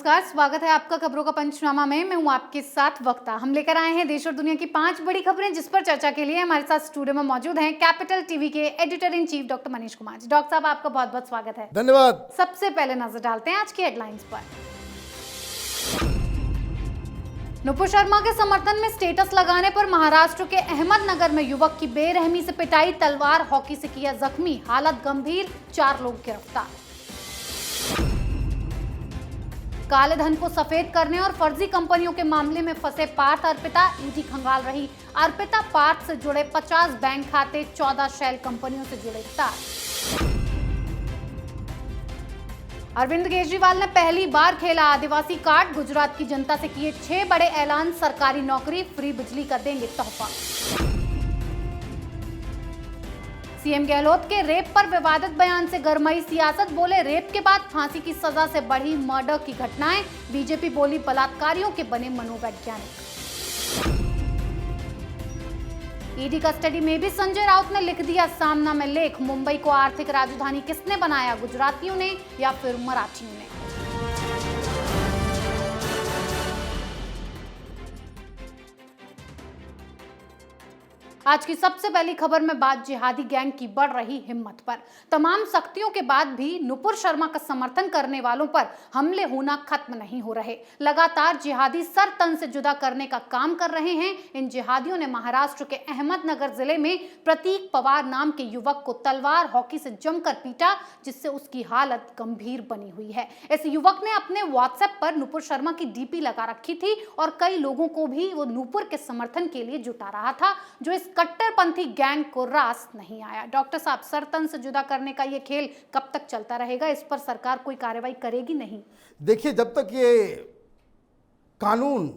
नमस्कार, स्वागत है आपका खबरों का पंचनामा में। मैं हूं आपके साथ वक्ता। हम लेकर आए हैं देश और दुनिया की 5 बड़ी खबरें, जिस पर चर्चा के लिए हमारे साथ स्टूडियो में मौजूद हैं कैपिटल टीवी के editor in chief doctor Manish Kumar ji. Doctor साहब, आपका बहुत बहुत स्वागत है। धन्यवाद। सबसे पहले नजर डालते हैं आज की हेडलाइंस पर। नुपुर शर्मा के समर्थन में स्टेटस लगाने पर महाराष्ट्र के अहमदनगर में युवक की बेरहमी से पिटाई, तलवार हॉकी से किया जख्मी, हालत गंभीर, 4 लोग गिरफ्तार। काले धन को सफेद करने और फर्जी कंपनियों के मामले में फंसे पार्थ अर्पिता, ईडी खंगाल रही। अर्पिता पार्थ से जुड़े 50 बैंक खाते, 14 शेल कंपनियों से जुड़े तार। अरविंद केजरीवाल ने पहली बार खेला आदिवासी कार्ड, गुजरात की जनता से किए 6 बड़े ऐलान, सरकारी नौकरी, फ्री बिजली का देंगे तोहफा। सीएम गहलोत के रेप पर विवादित बयान से गरमाई सियासत, बोले रेप के बाद फांसी की सजा से बढ़ी मर्डर की घटनाएं। बीजेपी बोली बलात्कारियों के बने मनोवैज्ञानिक। ईडी कस्टडी में भी संजय राउत ने लिख दिया सामना में लेख, मुंबई को आर्थिक राजधानी किसने बनाया, गुजरातियों ने या फिर मराठियों ने। आज की सबसे पहली खबर में बात जिहादी गैंग की बढ़ रही हिम्मत पर। तमाम सख्तियों के बाद भी नुपुर शर्मा का समर्थन करने वालों पर हमले होना खत्म नहीं हो रहे। लगातार जिहादी सर तन से जुदा करने का काम कर रहे हैं। इन जिहादियों ने महाराष्ट्र के अहमदनगर जिले में प्रतीक पवार नाम के युवक को तलवार हॉकी से जमकर पीटा, जिससे उसकी हालत गंभीर बनी हुई है। इस युवक ने अपने व्हाट्सएप पर नुपुर शर्मा की डीपी लगा रखी थी और कई लोगों को भी वो नुपुर के समर्थन के लिए जुटा रहा था, जो इस कट्टरपंथी गैंग को रास नहीं आया। डॉक्टर साहब, सरतन से जुदा करने का ये खेल कब तक चलता रहेगा? इस पर सरकार कोई कार्रवाई करेगी नहीं? देखिए, जब तक ये कानून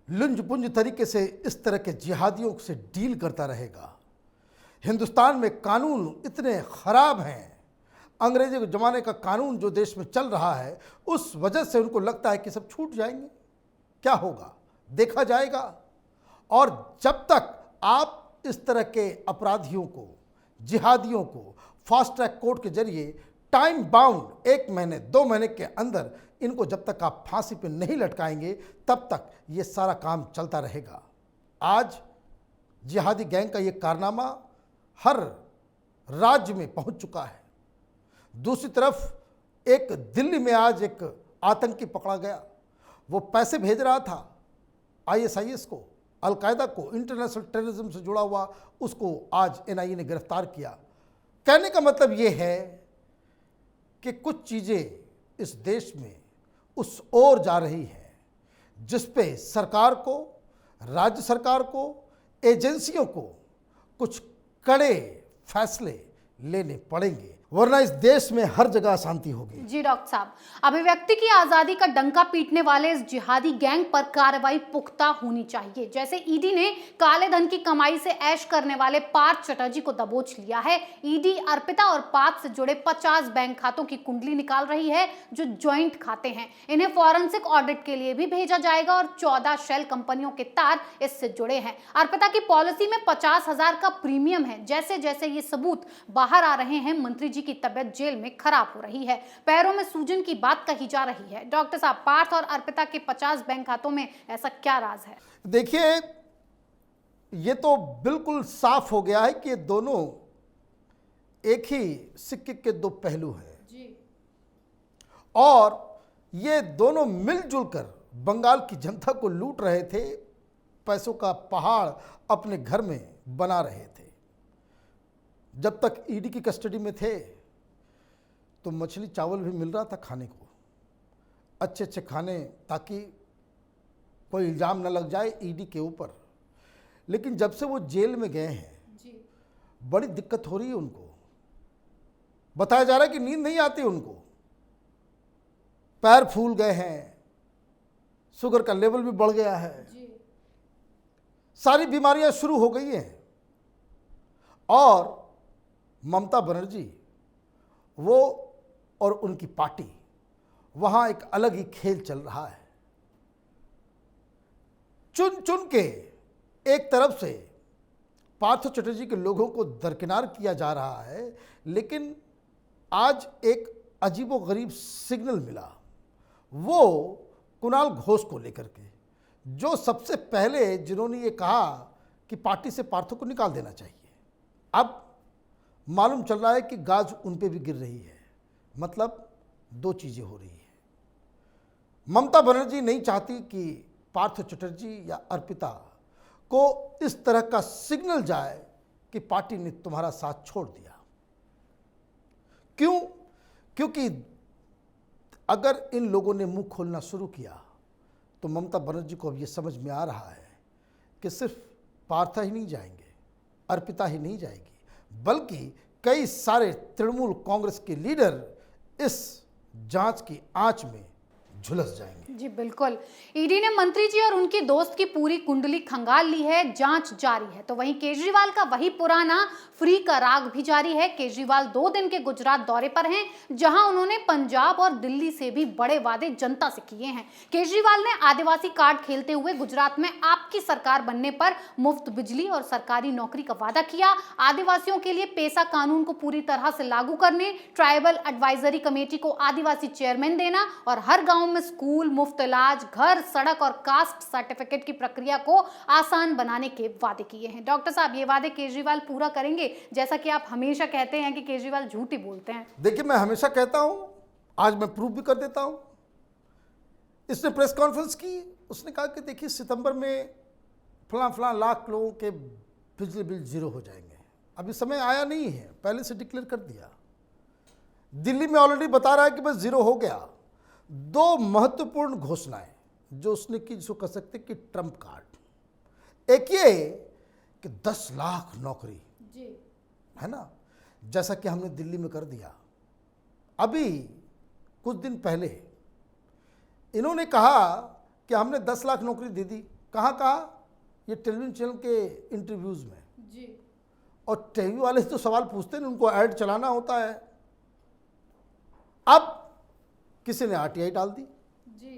लुंज पुंज तरीके से इस तरह के जिहादियों से डील करता रहेगा, हिंदुस्तान में कानून इतने खराब हैं, अंग्रेजी के ज़माने का कानून जो देश में चल रहा है, उस वजह से उनको लगता है कि सब छूट जाएंगे। क्या होगा देखा जाएगा। और जब तक आप इस तरह के अपराधियों को, जिहादियों को फास्ट ट्रैक कोर्ट के जरिए टाइम बाउंड 1 महीने 2 महीने के अंदर इनको जब तक आप फांसी पे नहीं लटकाएंगे, तब तक ये सारा काम चलता रहेगा। आज जिहादी गैंग का ये कारनामा हर राज्य में पहुंच चुका है। दूसरी तरफ एक दिल्ली में आज एक आतंकी पकड़ा गया। वो पैसे भेज रहा था ISIS को, अलकायदा को, इंटरनेशनल टेररिज्म से जुड़ा हुआ, उसको आज NIA ने गिरफ्तार किया। कहने का मतलब ये है कि कुछ चीज़ें इस देश में उस ओर जा रही हैं जिस पे सरकार को, राज्य सरकार को, एजेंसियों को कुछ कड़े फैसले लेने पड़ेंगे, वरना इस देश में हर जगह अशांति होगी। जी डॉक्टर साहब, अभिव्यक्ति की आजादी का डंका पीटने वाले इस जिहादी गैंग पर कार्रवाई पुख्ता होनी चाहिए। जैसे ईडी ने काले धन की कमाई से ऐश करने वाले पार्थ चटर्जी को दबोच लिया है, ईडी अर्पिता और पार्थ से जुड़े 50 बैंक खातों की कुंडली निकाल रही है, जो ज्वाइंट खाते हैं। इन्हें फॉरेंसिक ऑडिट के लिए भी भेजा जाएगा और 14 शेल कंपनियों के तार इससे जुड़े हैं। अर्पिता की पॉलिसी में 50,000 का प्रीमियम है। जैसे जैसे ये सबूत बाहर आ रहे हैं, मंत्री की तबियत जेल में खराब हो रही है, पैरों में सूजन की बात कही जा रही है। डॉक्टर साहब, पार्थ और अर्पिता के 50 बैंक खातों में ऐसा क्या राज है? देखिए, ये तो बिल्कुल साफ हो गया है कि ये दोनों एक ही सिक्के के 2 पहलू हैं जी। और ये दोनों मिलजुल कर बंगाल की जनता को लूट रहे थे, पैसों का पहाड़ अपने घर में बना रहे थे। जब तक ईडी की कस्टडी में थे तो मछली चावल भी मिल रहा था खाने को, अच्छे अच्छे खाने, ताकि कोई इल्ज़ाम न लग जाए ईडी के ऊपर। लेकिन जब से वो जेल में गए हैं जी, बड़ी दिक्कत हो रही है उनको। बताया जा रहा है कि नींद नहीं आती उनको, पैर फूल गए हैं, शुगर का लेवल भी बढ़ गया है जी। सारी बीमारियां शुरू हो गई हैं। और ममता बनर्जी वो और उनकी पार्टी, वहाँ एक अलग ही खेल चल रहा है। चुन चुन के एक तरफ से पार्थ चटर्जी के लोगों को दरकिनार किया जा रहा है, लेकिन आज एक अजीबोगरीब सिग्नल मिला। वो कुणाल घोष को लेकर के, जो सबसे पहले जिन्होंने ये कहा कि पार्टी से पार्थो को निकाल देना चाहिए। अब मालूम चल रहा है कि गाज उन पे भी गिर रही है। मतलब दो चीज़ें हो रही है। ममता बनर्जी नहीं चाहती कि पार्थ चटर्जी या अर्पिता को इस तरह का सिग्नल जाए कि पार्टी ने तुम्हारा साथ छोड़ दिया। क्यों? क्योंकि अगर इन लोगों ने मुंह खोलना शुरू किया तो ममता बनर्जी को अब ये समझ में आ रहा है कि सिर्फ पार्था ही नहीं जाएंगे, अर्पिता ही नहीं जाएगी, बल्कि कई सारे तृणमूल कांग्रेस के लीडर इस जांच की आंच में झुलस जाएंगे। जी बिल्कुल, ईडी ने मंत्री जी और उनकी दोस्त की पूरी कुंडली खंगाल ली है, जांच जारी है। तो वहीं केजरीवाल का वही पुराना फ्री का राग भी जारी है। केजरीवाल 2 दिन के गुजरात दौरे पर हैं, जहां उन्होंने पंजाब और दिल्ली से भी बड़े वादे जनता से किए हैं। केजरीवाल ने आदिवासी कार्ड खेलते हुए गुजरात में आपकी सरकार बनने पर मुफ्त बिजली और सरकारी नौकरी का वादा किया। आदिवासियों के लिए पेसा कानून को पूरी तरह से लागू करने, ट्राइबल एडवाइजरी कमेटी को आदिवासी चेयरमैन देना और हर गांव में स्कूल, मुफ्त इलाज, घर, सड़क और कास्ट सर्टिफिकेट की प्रक्रिया को आसान बनाने के वादे किए हैं। डॉक्टर साहब, ये वादे केजरीवाल पूरा करेंगे, जैसा कि आप हमेशा कहते हैं कि केजरीवाल झूठ ही बोलते हैं? देखिए, मैं हमेशा कहता हूं, आज मैं प्रूफ भी कर देता हूं। इसने प्रेस कॉन्फ्रेंस की, उसने कहा कि देखिए सितंबर में फलां लाख लोगों के बिजली बिल जीरो हो जाएंगे। अभी समय आया नहीं है, पहले से डिक्लेयर कर दिया। दिल्ली में ऑलरेडी बता रहा है कि बस जीरो हो गया। 2 महत्वपूर्ण घोषणाएं जो उसने की, जिसको कह सकते कि ट्रम्प कार्ड। एक ये कि 10 लाख नौकरी जी, है ना, जैसा कि हमने दिल्ली में कर दिया। अभी कुछ दिन पहले इन्होंने कहा कि हमने 10 लाख नौकरी दे दी। कहाँ कहा? ये टेलीविजन चैनल के इंटरव्यूज में जी। और टीवी वाले तो सवाल पूछते हैं, उनको ऐड चलाना होता है। अब किसी ने आरटीआई डाल दी जी।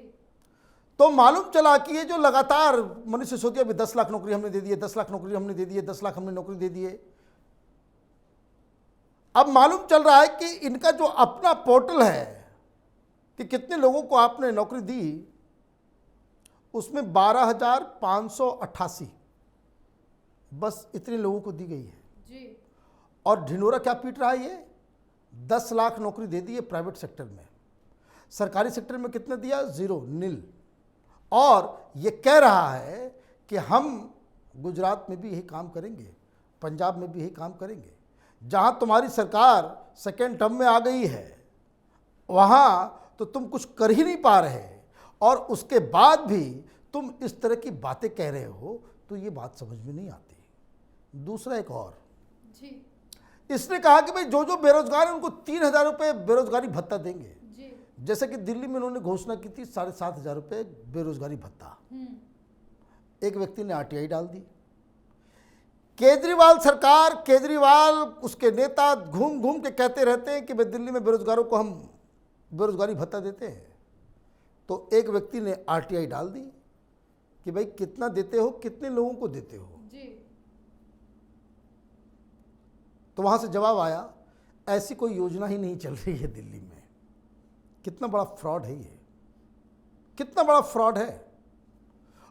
तो मालूम चला कि ये जो लगातार मनीष सिसोदिया भी 10 लाख नौकरी हमने दे दी है, 10 लाख नौकरी हमने दे दी है, 10 लाख हमने नौकरी दे दी है। अब मालूम चल रहा है कि इनका जो अपना पोर्टल है कि कितने लोगों को आपने नौकरी दी, उसमें 12,588 बस इतने लोगों को दी गई है जी। और ढिंडोरा क्या पीट रहा है? ये 10 लाख नौकरी दे दी है प्राइवेट सेक्टर में। सरकारी सेक्टर में कितना दिया? 0, नील। और ये कह रहा है कि हम गुजरात में भी यही काम करेंगे, पंजाब में भी यही काम करेंगे। जहां तुम्हारी सरकार सेकेंड टर्म में आ गई है, वहां तो तुम कुछ कर ही नहीं पा रहे और उसके बाद भी तुम इस तरह की बातें कह रहे हो, तो ये बात समझ में नहीं आती। दूसरा एक और जी। इसने कहा कि भाई जो जो बेरोजगार है उनको 3,000 रुपये बेरोजगारी भत्ता देंगे। जी। जैसे कि दिल्ली में उन्होंने घोषणा की थी 7,500 रुपये बेरोजगारी भत्ता। एक व्यक्ति ने आरटीआई डाल दी। केजरीवाल सरकार, केजरीवाल उसके नेता घूम घूम के कहते रहते हैं कि भाई दिल्ली में बेरोजगारों को हम बेरोजगारी भत्ता देते हैं। तो एक व्यक्ति ने आरटीआई डाल दी कि भाई कितना देते हो, कितने लोगों को देते हो। जी। तो वहां से जवाब आया, ऐसी कोई योजना ही नहीं चल रही है दिल्ली में। कितना बड़ा फ्रॉड है ये, कितना बड़ा फ्रॉड है।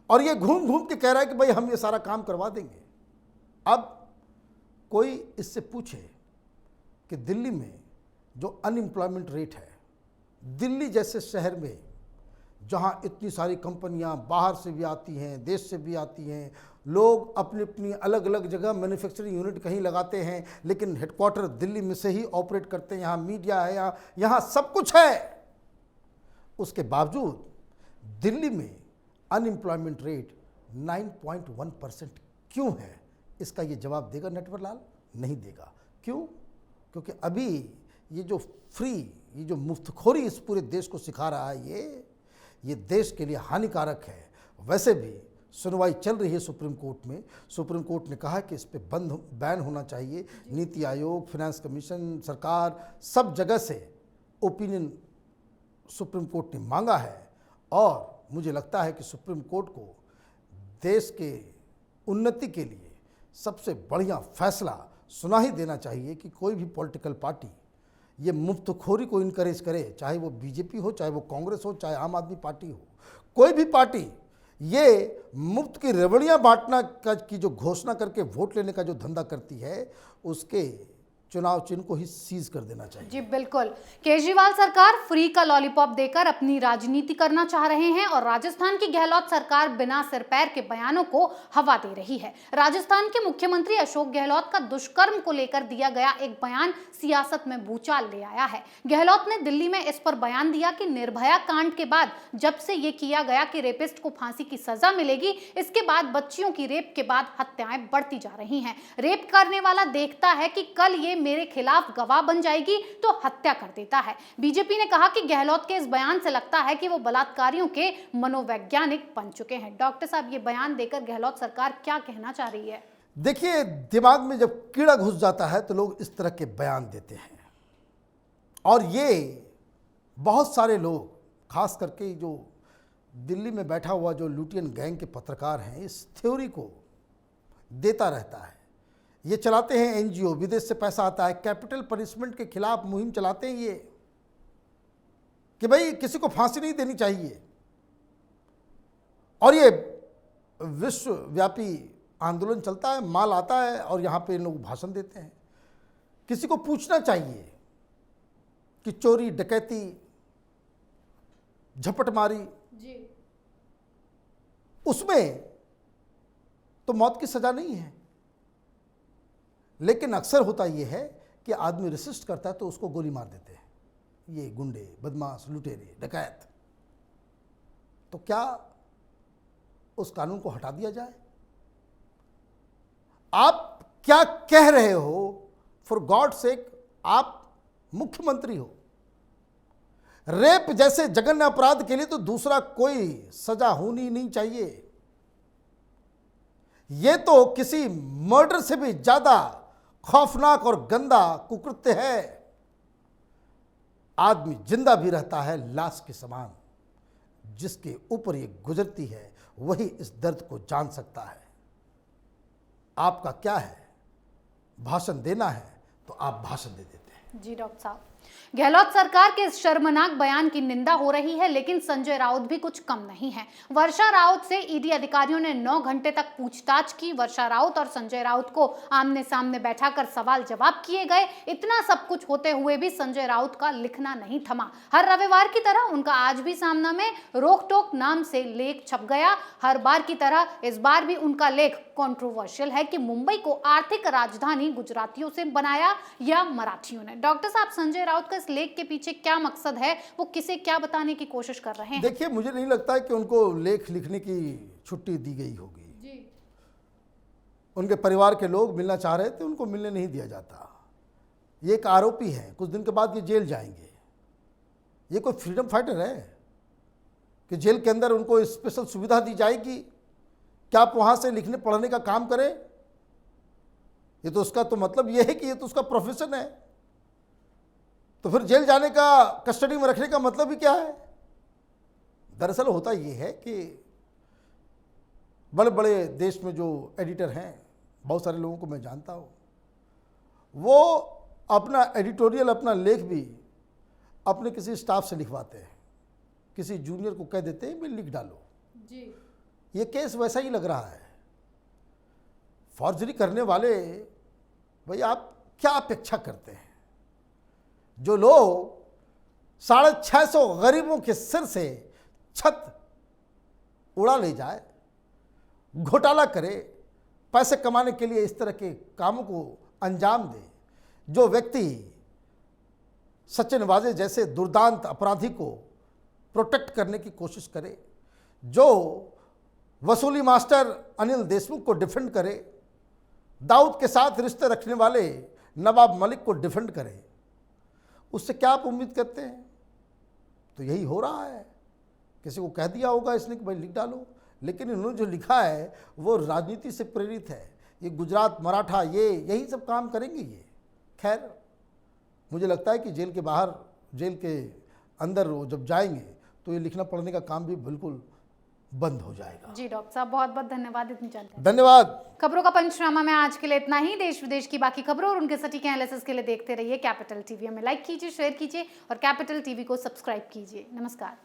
और ये घूम घूम के कह रहा है कि भाई हम ये सारा काम करवा देंगे। अब कोई इससे पूछे कि दिल्ली में जो अनएम्प्लॉयमेंट रेट है, दिल्ली जैसे शहर में जहां इतनी सारी कंपनियां बाहर से भी आती हैं, देश से भी आती हैं, लोग अपनी अपनी अलग अलग जगह मैन्युफैक्चरिंग यूनिट कहीं लगाते हैं, लेकिन हेडक्वार्टर दिल्ली में से ही ऑपरेट करते हैं। यहाँ मीडिया है, यहाँ सब कुछ है। उसके बावजूद दिल्ली में अनएम्प्लॉयमेंट रेट 9.1% क्यों है? इसका ये जवाब देगा नटवरलाल? नहीं देगा। क्यों? क्योंकि अभी ये जो फ्री, ये जो मुफ्तखोरी इस पूरे देश को सिखा रहा है, ये देश के लिए हानिकारक है। वैसे भी सुनवाई चल रही है सुप्रीम कोर्ट में। सुप्रीम कोर्ट ने कहा कि इस पे बैन होना चाहिए। नीति आयोग, फाइनेंस कमीशन, सरकार, सब जगह से ओपिनियन सुप्रीम कोर्ट ने मांगा है और मुझे लगता है कि सुप्रीम कोर्ट को देश के उन्नति के लिए सबसे बढ़िया फैसला सुना ही देना चाहिए कि कोई भी पॉलिटिकल पार्टी ये मुफ्तखोरी को इनकरेज करे, चाहे वो बीजेपी हो, चाहे वो कांग्रेस हो, चाहे आम आदमी पार्टी हो, कोई भी पार्टी, ये मुफ्त की रेवड़ियाँ बांटना की जो घोषणा करके वोट लेने का जो धंधा करती है, उसके चुनाव चिन्ह को ही सीज कर देना चाहिए। जी बिल्कुल। केजरीवाल सरकार फ्री का लॉलीपॉप देकर अपनी राजनीति करना चाह रहे हैं और राजस्थान की गहलोत सरकार बिना सिर पैर के बयानों को हवा दे रही है। राजस्थान के मुख्यमंत्री अशोक गहलोत का दुष्कर्म को लेकर दिया गया एक बयान सियासत में भूचाल ले आया है। गहलोत ने दिल्ली में इस पर बयान दिया कि निर्भया कांड के बाद जब से ये किया गया कि रेपिस्ट को फांसी की सजा मिलेगी, इसके बाद बच्चियों की रेप के बाद हत्याएं बढ़ती जा रही हैं। रेप करने वाला देखता है कि कल ये मेरे खिलाफ गवाह बन जाएगी तो हत्या कर देता है। बीजेपी ने कहा कि गहलोत के इस बयान से लगता है कि वो बलात्कारियों के मनोवैज्ञानिक बन चुके हैं। डॉक्टर साहब, ये बयान देकर गहलोत सरकार क्या कहना चाह रही है? देखिए, दिमाग में जब कीड़ा घुस जाता है तो लोग इस तरह के बयान देते हैं, और ये बहुत सारे लोग, खास करके जो दिल्ली में बैठा हुआ जो लुटियन गैंग के पत्रकार हैं, इस थ्योरी को देता रहता है। ये चलाते हैं एनजीओ, विदेश से पैसा आता है, कैपिटल पनिशमेंट के खिलाफ मुहिम चलाते हैं ये, कि भाई किसी को फांसी नहीं देनी चाहिए, और ये विश्वव्यापी आंदोलन चलता है, माल आता है और यहाँ पे लोग भाषण देते हैं। किसी को पूछना चाहिए कि चोरी, डकैती, झपटमारी जी, उसमें तो मौत की सजा नहीं है, लेकिन अक्सर होता यह है कि आदमी रेसिस्ट करता है तो उसको गोली मार देते हैं ये गुंडे, बदमाश, लुटेरे, डकैत। तो क्या उस कानून को हटा दिया जाए? आप क्या कह रहे हो? फॉर गॉड सेक, आप मुख्यमंत्री हो। रेप जैसे जघन्य अपराध के लिए तो दूसरा कोई सजा होनी नहीं चाहिए। यह तो किसी मर्डर से भी ज्यादा खौफनाक और गंदा कुकृत्य है। आदमी जिंदा भी रहता है लाश के समान। जिसके ऊपर ये गुजरती है वही इस दर्द को जान सकता है। आपका क्या है? भाषण देना है तो आप भाषण दे देते हैं। जी डॉक्टर साहब, गहलोत सरकार के इस शर्मनाक बयान की निंदा हो रही है, लेकिन संजय राउत भी कुछ कम नहीं है। वर्षा राउत से ईडी अधिकारियों ने 9 घंटे तक पूछताछ की। वर्षा राउत और संजय राउत को आमने सामने बैठाकर सवाल जवाब किए गए। इतना सब कुछ होते हुए भी संजय राउत का लिखना नहीं थमा। हर रविवार की तरह उनका आज भी सामना में रोक टोक नाम से लेख छप गया। हर बार की तरह इस बार भी उनका लेख कंट्रोवर्शियल है कि मुंबई को आर्थिक राजधानी गुजरातियों से बनाया या मराठियों ने। डॉक्टर साहब, संजय राउत का इस लेख के पीछे क्या मकसद है? वो किसे क्या बताने की कोशिश कर रहे हैं? देखिए, मुझे नहीं लगता है कि उनको लेख लिखने की छुट्टी दी गई होगी जी। उनके परिवार के लोग मिलना चाह रहे थे, उनको मिलने नहीं दिया जाता। ये एक आरोपी है, कुछ दिन के बाद ये जेल जाएंगे। ये कोई फ्रीडम फाइटर है कि जेल के अंदर उनको स्पेशल सुविधा दी जाएगी कि आप वहां से लिखने पढ़ने का काम करें? ये तो उसका तो मतलब ये है कि ये तो उसका प्रोफेशन है। तो फिर जेल जाने का, कस्टडी में रखने का मतलब ही क्या है? दरअसल होता ये है कि बड़े बड़े देश में जो एडिटर हैं, बहुत सारे लोगों को मैं जानता हूँ, वो अपना एडिटोरियल, अपना लेख भी अपने किसी स्टाफ से लिखवाते हैं। किसी जूनियर को कह देते हैं भी लिख डालो। जी। ये केस वैसा ही लग रहा है। फॉर्जरी करने वाले, भाई आप क्या अपेक्षा करते हैं? जो लोग 650 गरीबों के सिर से छत उड़ा ले जाए, घोटाला करे, पैसे कमाने के लिए इस तरह के कामों को अंजाम दे, जो व्यक्ति सचिन वाजे जैसे दुर्दांत अपराधी को प्रोटेक्ट करने की कोशिश करे, जो वसूली मास्टर अनिल देशमुख को डिफेंड करे, दाऊद के साथ रिश्ते रखने वाले नवाब मलिक को डिफेंड करे, उससे क्या आप उम्मीद करते हैं? तो यही हो रहा है। किसी को कह दिया होगा इसने कि भाई लिख डालो, लेकिन इन्होंने जो लिखा है वो राजनीति से प्रेरित है। ये गुजरात, मराठा, ये यही सब काम करेंगे ये। खैर, मुझे लगता है कि जेल के बाहर, जेल के अंदर वो जब जाएंगे तो ये लिखना पढ़ने का काम भी बिल्कुल बंद हो जाएगा। जी डॉक्टर साहब, बहुत बहुत धन्यवाद इतनी जानकारी। धन्यवाद। खबरों का पंचनामा में आज के लिए इतना ही। देश विदेश की बाकी खबरों और उनके सटीक एनालिसिस के लिए देखते रहिए कैपिटल टीवी। हमें लाइक कीजिए, शेयर कीजिए और कैपिटल टीवी को सब्सक्राइब कीजिए। नमस्कार।